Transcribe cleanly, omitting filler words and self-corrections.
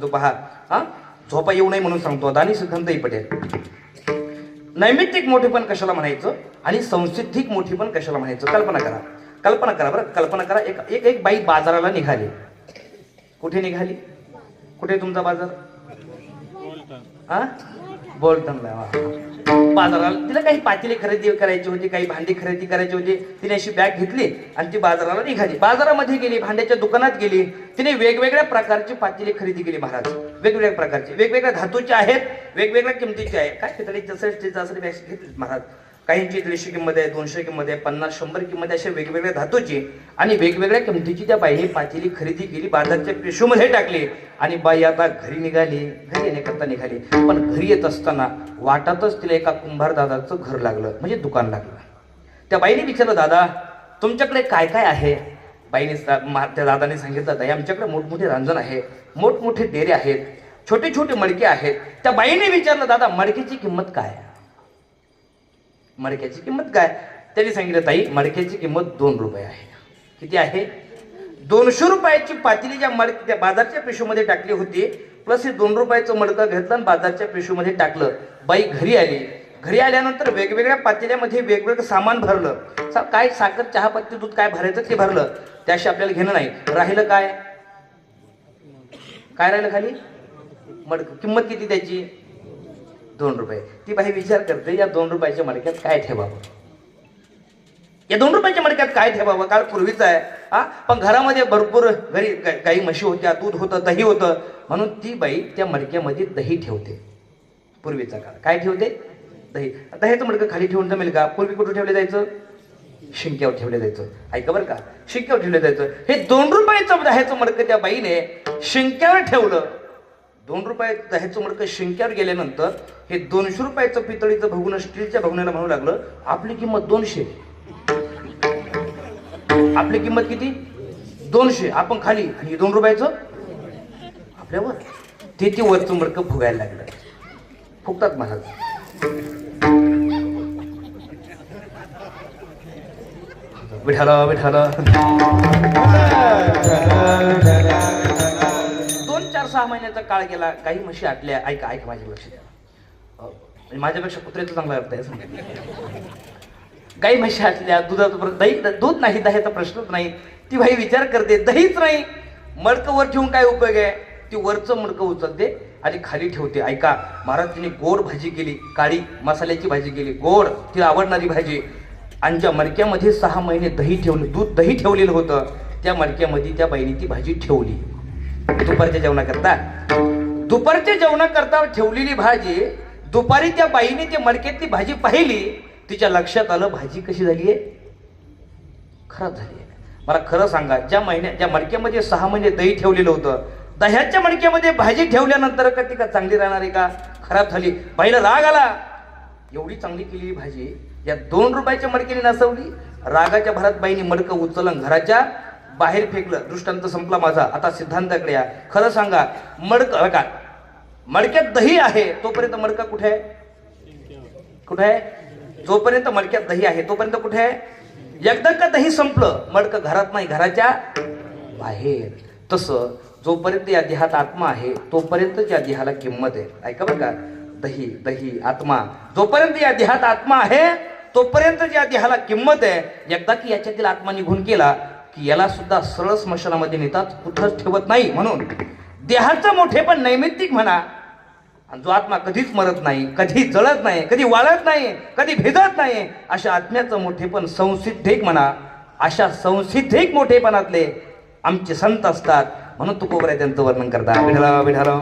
सांगतो पहा. हा, झोपा येऊ नये म्हणून सांगतो. अदानी सिद्धांतही पटेल. नैमित्तिक मोठेपण कशाला म्हणायचं आणि संसिद्धिक मोठेपण कशाला म्हणायचं? कल्पना करा, कल्पना करा बरं, कल्पना करा. एक बाई बाजाराला निघाली. कुठे निघाली? कुठे तुमचा बाजार? हा, बोलटनला. बाजाराला तिला काही पातेली खरेदी करायची होती, काही भांडी खरेदी करायची होती. तिने अशी बॅग घेतली आणि ती बाजाराला निघाली. बाजारामध्ये गेली, भांड्याच्या दुकानात गेली. तिने वेगवेगळ्या प्रकारची पातेली खरेदी केली महाराज. वेगवेगळ्या प्रकारची, वेगवेगळ्या धातूचे आहेत, वेगवेगळ्या किमतीचे आहे. काय पितळीची जसं घेतली महाराज. काहींची 150 किंमत आहे, 200 किंमत आहे, 50, 100 किंमत आहे. अशा वेगवेगळ्या धातूची आणि वेगवेगळ्या किमतीची त्या बाईने पातेली खरेदी केली, बाजारच्या पिशवीमध्ये टाकली आणि बाई आता घरी निघाली. घरी येण्याकरता निघाली. पण घरी येत असताना वाटातच तिला एका कुंभार दादाचं घर लागलं, म्हणजे दुकान लागलं. त्या बाईने विचारलं, दादा तुमच्याकडे काय काय आहे? बाईने त्या दादाने सांगितलं, ताई आमच्याकडे मोठमोठे रांजण आहे, मोठमोठे डेरे आहेत, छोटे छोटे मडके आहेत. त्या बाईने विचारलं, दादा मडकेची किंमत काय? मडक्याची किंमत काय? त्यांनी सांगितलं, ताई मडक्याची किंमत 2 रुपये आहे. किती आहे? 200 रुपयाची पातेली ज्या त्या बाजारच्या पिशवीमध्ये टाकली होती, प्लस हे 2 रुपयाचं मडकं घेतलं आणि बाजारच्या पिशवीमध्ये टाकलं. बाई घरी आली. घरी आल्यानंतर वेगवेगळ्या पातेल्यामध्ये वेगवेगळं सामान भरलं. काय साखर, चहा पत्ती, दूध काय भरायचं ते भरलं. त्याशी आपल्याला घेणं नाही. राहिलं काय? काय राहिलं खाली? मडकं. किंमत किती त्याची? 2 रुपये. ती बाई विचार करते, या 2 रुपयाच्या मडक्यात काय ठेवावं? या 2 रुपयाच्या मडक्यात काय ठेवावं? काळ पूर्वीचा आहे. हा, पण घरामध्ये भरपूर घरी गाई म्हशी होत्या, दूध होतं, दही होतं. म्हणून ती बाई त्या मडक्यामध्ये दही ठेवते. पूर्वीचा काळ काय ठेवते? दही. दह्याचं मडकं खाली ठेवून जमेल का? पूर्वी कुठं ठेवलं जायचं? शिंक्यावर ठेवलं जायचं. ऐका बरं का, शिंक्यावर ठेवलं जायचं. हे 2 रुपयाचं दह्याचं मडकं त्या बाईने शिंक्यावर ठेवलं. 2 रुपये दह्याचं मडकं शिंक्यावर गेल्यानंतर हे 200 रुपयाचं पितळीचं भगुन स्टीलच्या भगुण्याला म्हणू लागलं, आपली किंमत 200. आपली किंमत किती? 200. आपण खाली आणि 2 रुपयाचं आपल्यावर. ते वरचं मडकं फुगायला लागलं. फुगतात महाराज. विठाला विठाला. 2-4-6 महिन्याचा काळ गेला. काही म्हशी आटल्या. ऐका ऐका, माझ्या लक्ष द्या. माझ्यापेक्षा कुत्र्याचं चांगला अर्थ आहे समजा. गाई म्हशी आटल्या. दुधाचं दही, दूध नाही, दह्याचा प्रश्नच नाही. ती बाई विचार करते, दहीच नाही, मडकं वर ठेवून काय उपयोग आहे? ती वरचं मडकं उचलते आणि खाली ठेवते. ऐका महाराज, तिने गोड भाजी केली, काळी मसाल्याची भाजी केली, गोड, तिला आवडणारी भाजी. आणि ज्या मडक्यामध्ये 6 महिने दही ठेवलं, दूध दही ठेवलेलं होतं, त्या मडक्यामध्ये त्या बाईने ती भाजी ठेवली. दुपारच्या जेवणाकरता ठेवलेली भाजी. दुपारी त्या बाईने त्या मडक्यातली भाजी पाहिली. तिच्या लक्षात आलं, भाजी कशी झालीये? खराब झाली आहे. मला खरं सांगा, ज्या मडक्यामध्ये 6 महिने दही ठेवलेलं होतं, दह्याच्या मडक्यामध्ये भाजी ठेवल्यानंतर का ती का चांगली राहणार आहे का? खराब झाली. बाईला राग आला. एवढी चांगली केलेली भाजी या 2 रुपयाच्या मडक्याने नसवली. रागाच्या भरात बाईने मडकं उचललं, घराच्या बाहेर फेकलं. दृष्टांत संपला माझा. आता सिद्धांताकडे या. खरं सांगा, मडकं का मडक्यात दही आहे तोपर्यंत मडका कुठे आहे? कुठे आहे? जोपर्यंत मडक्यात दही आहे तोपर्यंत कुठे आहे? एकदा का दही संपलं, मडकं घरात नाही, घराच्या बाहेर. तसं जोपर्यंत या देहात आत्मा आहे तोपर्यंत या देहाला किंमत आहे. ऐका बरं का, दही दही आत्मा, जोपर्यंत या देहात आत्मा आहे तोपर्यंत या देहाला किंमत आहे. एकदा की याच्यातील आत्मा निघून गेला की याला सुद्धा सरळ स्मशानामध्ये नेतात, कुठंच ठेवत नाही. म्हणून देहाचं मोठेपण नैमित्तिक म्हणा. आणि जो आत्मा कधीच मरत नाही, कधी जळत नाही, कधी वाळत नाही, कधी भिजत नाही, अशा आत्म्याचं मोठेपण संसिद्धिक म्हणा. अशा संसिद्धिक मोठेपणातले आमचे संत असतात. म्हणून तुकोबराय त्यांचं वर्णन करतात. विठाला विठाला.